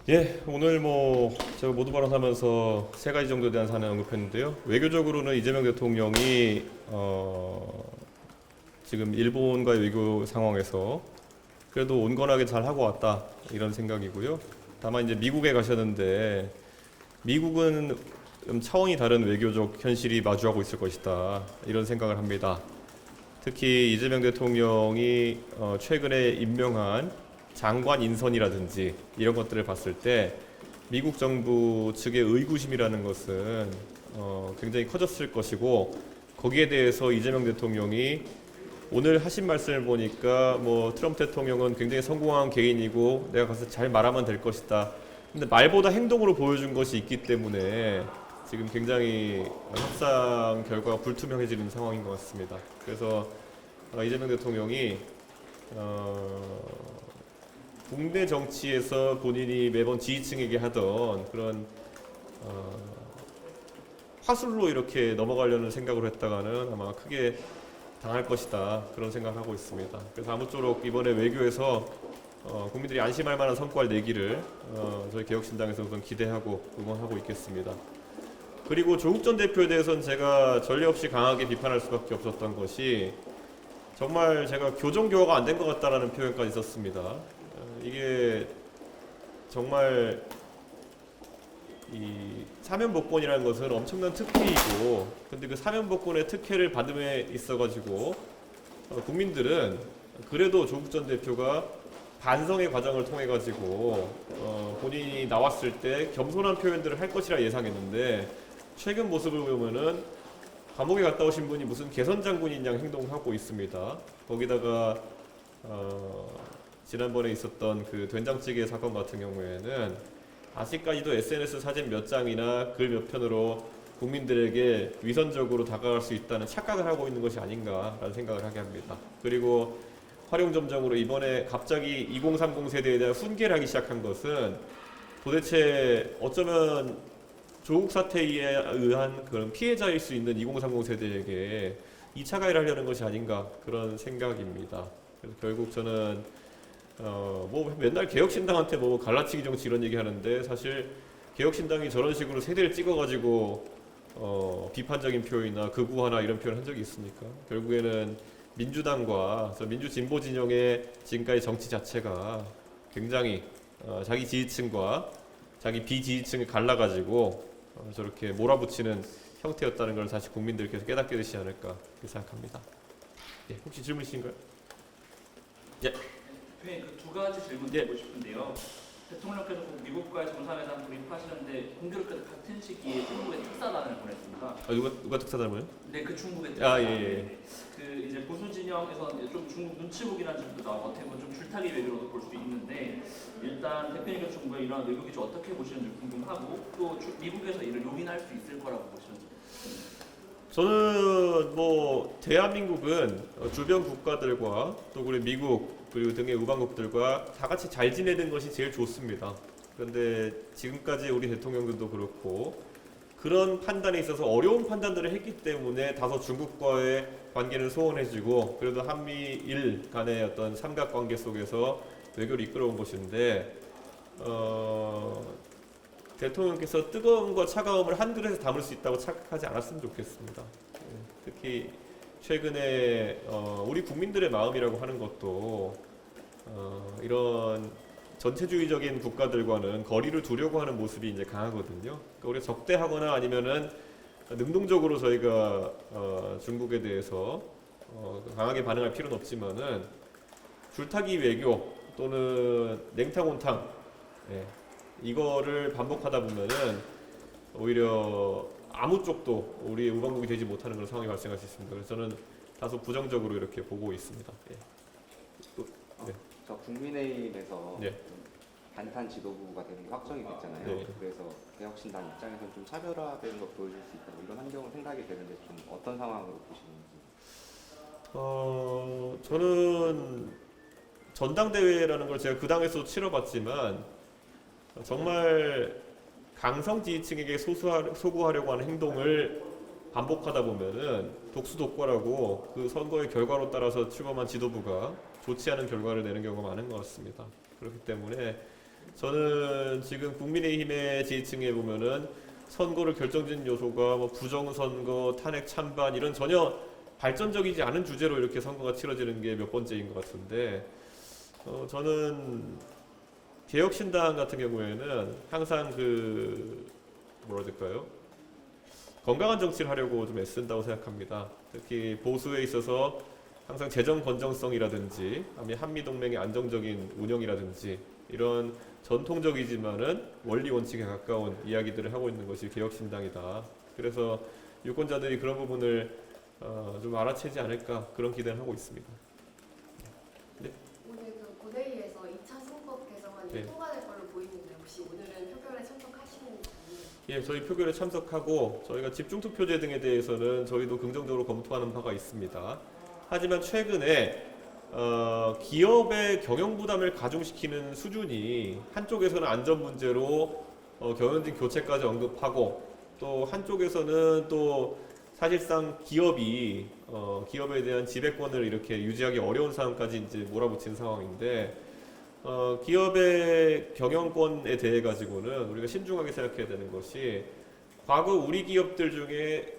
예, 오늘 제가 모두 발언하면서 세 가지 정도에 대한 사안을 언급했는데요. 외교적으로는 이재명 대통령이 지금 일본과의 외교 상황에서 그래도 온건하게 잘 하고 왔다 이런 생각이고요. 다만 이제 미국에 가셨는데 미국은 차원이 다른 외교적 현실이 마주하고 있을 것이다 이런 생각을 합니다. 특히 이재명 대통령이 최근에 임명한 장관 인선이라든지 이런 것들을 봤을 때 미국 정부 측의 의구심이라는 것은 굉장히 커졌을 것이고, 거기에 대해서 이재명 대통령이 오늘 하신 말씀을 보니까 트럼프 대통령은 굉장히 성공한 개인이고 내가 가서 잘 말하면 될 것이다. 근데 말보다 행동으로 보여준 것이 있기 때문에 지금 굉장히 협상 결과가 불투명해지는 상황인 것 같습니다. 그래서 이재명 대통령이 국내 정치에서 본인이 매번 지지층에게 하던 그런 화술로 이렇게 넘어가려는 생각으로 했다가는 아마 크게 당할 것이다 그런 생각을 하고 있습니다. 그래서 아무쪼록 이번에 외교에서 국민들이 안심할 만한 성과를 내기를 저희 개혁신당에서 우선 기대하고 응원하고 있겠습니다. 그리고 조국 전 대표에 대해서는 제가 전례 없이 강하게 비판할 수밖에 없었던 것이 정말 제가 교정교화가 안 된 것 같다라는 표현까지 썼습니다. 이게 정말 이 사면복권이라는 것은 엄청난 특혜이고, 근데 그 사면복권의 특혜를 받음에 있어가지고 국민들은 그래도 조국 전 대표가 반성의 과정을 통해 가지고 본인이 나왔을 때 겸손한 표현들을 할 것이라 예상했는데 최근 모습을 보면은 감옥에 갔다 오신 분이 무슨 개선 장군인 양 행동하고 있습니다. 거기다가 지난번에 있었던 그 된장찌개 사건 같은 경우에는 아직까지도 SNS 사진 몇 장이나 글 몇 편으로 국민들에게 위선적으로 다가갈 수 있다는 착각을 하고 있는 것이 아닌가라는 생각을 하게 합니다. 그리고 활용점정으로 이번에 갑자기 2030 세대에 대한 훈계를 하기 시작한 것은 도대체 어쩌면 조국 사태에 의한 그런 피해자일 수 있는 2030 세대에게 2차 가해를 하려는 것이 아닌가 그런 생각입니다. 그래서 결국 저는 맨날 개혁신당한테 갈라치기 정치 이런 얘기 하는데, 사실 개혁신당이 저런 식으로 세대를 찍어가지고 비판적인 표현이나 극우화나 이런 표현을 한 적이 있습니까? 결국에는 민주당과 민주진보 진영의 지금까지 정치 자체가 굉장히 자기 지지층과 자기 비지지층을 갈라가지고 저렇게 몰아붙이는 형태였다는 걸 다시 국민들께서 깨닫게 되시지 않을까 생각합니다. 예, 혹시 질문 있으신가요? 예. 대표님, 그 두 가지 질문 드리고 싶은데요. 대통령께서 꼭 미국과의 정상회담 돌입하시는데 공교롭게도 같은 시기에 중국의 특사단을 보냈습니다. 누가 특사단을? 네, 그 중국의 특사단. 예. 그 이제 보수 진영에서 좀 중국 눈치 보기라는 점도 나오고 어떻게 보면 좀 줄타기 외교로도 볼 수 있는데, 일단 대표님께서 정부의 이러한 외교 기조 어떻게 보시는지 궁금하고, 또 미국에서 이를 용인할 수 있을 거라고 보시는지. 저는 대한민국은 주변 국가들과 또 우리 미국 그리고 등의 우방국들과 다 같이 잘 지내는 것이 제일 좋습니다. 그런데 지금까지 우리 대통령들도 그렇고 그런 판단에 있어서 어려운 판단들을 했기 때문에 다소 중국과의 관계를 소원해지고 그래도 한미일 간의 어떤 삼각관계 속에서 외교를 이끌어온 것인데, 대통령께서 뜨거움과 차가움을 한 그릇에 담을 수 있다고 착각하지 않았으면 좋겠습니다. 특히 최근에 우리 국민들의 마음이라고 하는 것도 이런 전체주의적인 국가들과는 거리를 두려고 하는 모습이 이제 강하거든요. 그러니까 우리가 적대하거나 아니면은 능동적으로 저희가 중국에 대해서 강하게 반응할 필요는 없지만은 줄타기 외교 또는 냉탕온탕, 이거를 반복하다 보면은 오히려 아무 쪽도 우리의 우방국이 되지 못하는 그런 상황이 발생할 수 있습니다. 그래서 저는 다소 부정적으로 이렇게 보고 있습니다. 저 국민의힘에서 네. 반탄 지도부가 되는 게 확정이 됐잖아요. 네. 그래서 개혁신당 입장에서는 좀 차별화되는 걸 보여줄 수 있다, 이런 환경을 생각이 되는데 좀 어떤 상황으로 보시는지. 저는 전당대회라는 걸 제가 그 당에서 치러봤지만 정말 강성 지지층에게 소구하려고 하는 행동을 반복하다 보면은 독수독과라고 그 선거의 결과로 따라서 출범한 지도부가 좋지 않은 결과를 내는 경우가 많은 것 같습니다. 그렇기 때문에 저는 지금 국민의힘의 지지층에 보면은 선거를 결정짓는 요소가 뭐 부정선거, 탄핵 찬반 이런 전혀 발전적이지 않은 주제로 이렇게 선거가 치러지는 게 몇 번째인 것 같은데 저는 개혁신당 같은 경우에는 항상 뭐라 해야 될까요? 건강한 정치를 하려고 좀 애쓴다고 생각합니다. 특히 보수에 있어서 항상 재정 건전성이라든지 아니면 한미동맹의 안정적인 운영이라든지 이런 전통적이지만은 원리 원칙에 가까운 이야기들을 하고 있는 것이 개혁신당이다. 그래서 유권자들이 그런 부분을 좀 알아채지 않을까 그런 기대를 하고 있습니다. 오늘 그 본회의에서 2차 선거법 개정안이 네. 통과될 걸로 보이는데 혹시 오늘은 표결에 참석하시는지? 예, 저희 표결에 참석하고 저희가 집중투표제 등에 대해서는 저희도 긍정적으로 검토하는 바가 있습니다. 하지만 최근에 기업의 경영 부담을 가중시키는 수준이 한쪽에서는 안전 문제로 경영진 교체까지 언급하고 또 한쪽에서는 또 사실상 기업에 대한 지배권을 이렇게 유지하기 어려운 상황까지 이제 몰아붙인 상황인데 기업의 경영권에 대해 가지고는 우리가 신중하게 생각해야 되는 것이 과거 우리 기업들 중에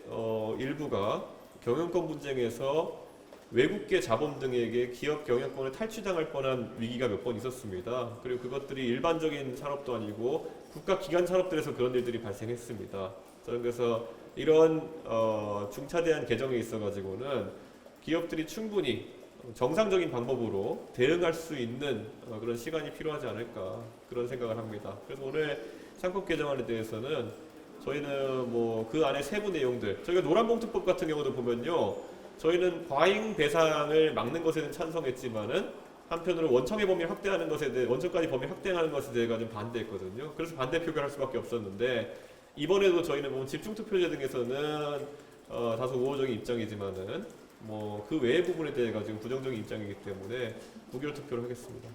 일부가 경영권 분쟁에서 외국계 자본 등에게 기업 경영권을 탈취당할 뻔한 위기가 몇 번 있었습니다. 그리고 그것들이 일반적인 산업도 아니고 국가 기관 산업들에서 그런 일들이 발생했습니다. 저는 그래서 이런 중차대한 개정에 있어 가지고는 기업들이 충분히 정상적인 방법으로 대응할 수 있는 그런 시간이 필요하지 않을까 그런 생각을 합니다. 그래서 오늘 상법 개정안에 대해서는 저희는 뭐 그 안에 세부 내용들 저희가 노란봉투법 같은 경우도 보면요 저희는 과잉 배상을 막는 것에는 찬성했지만은 한편으로 원청의 범위를 확대하는 것에 대해 원청까지 범위를 확대하는 것에 대해 가지고 반대했거든요. 그래서 반대 표결할 수밖에 없었는데 이번에도 저희는 뭐 집중투표제 등에서는 다소 우호적인 입장이지만은 뭐 그 외의 부분에 대해 가지고 부정적인 입장이기 때문에 무결 투표를 하겠습니다.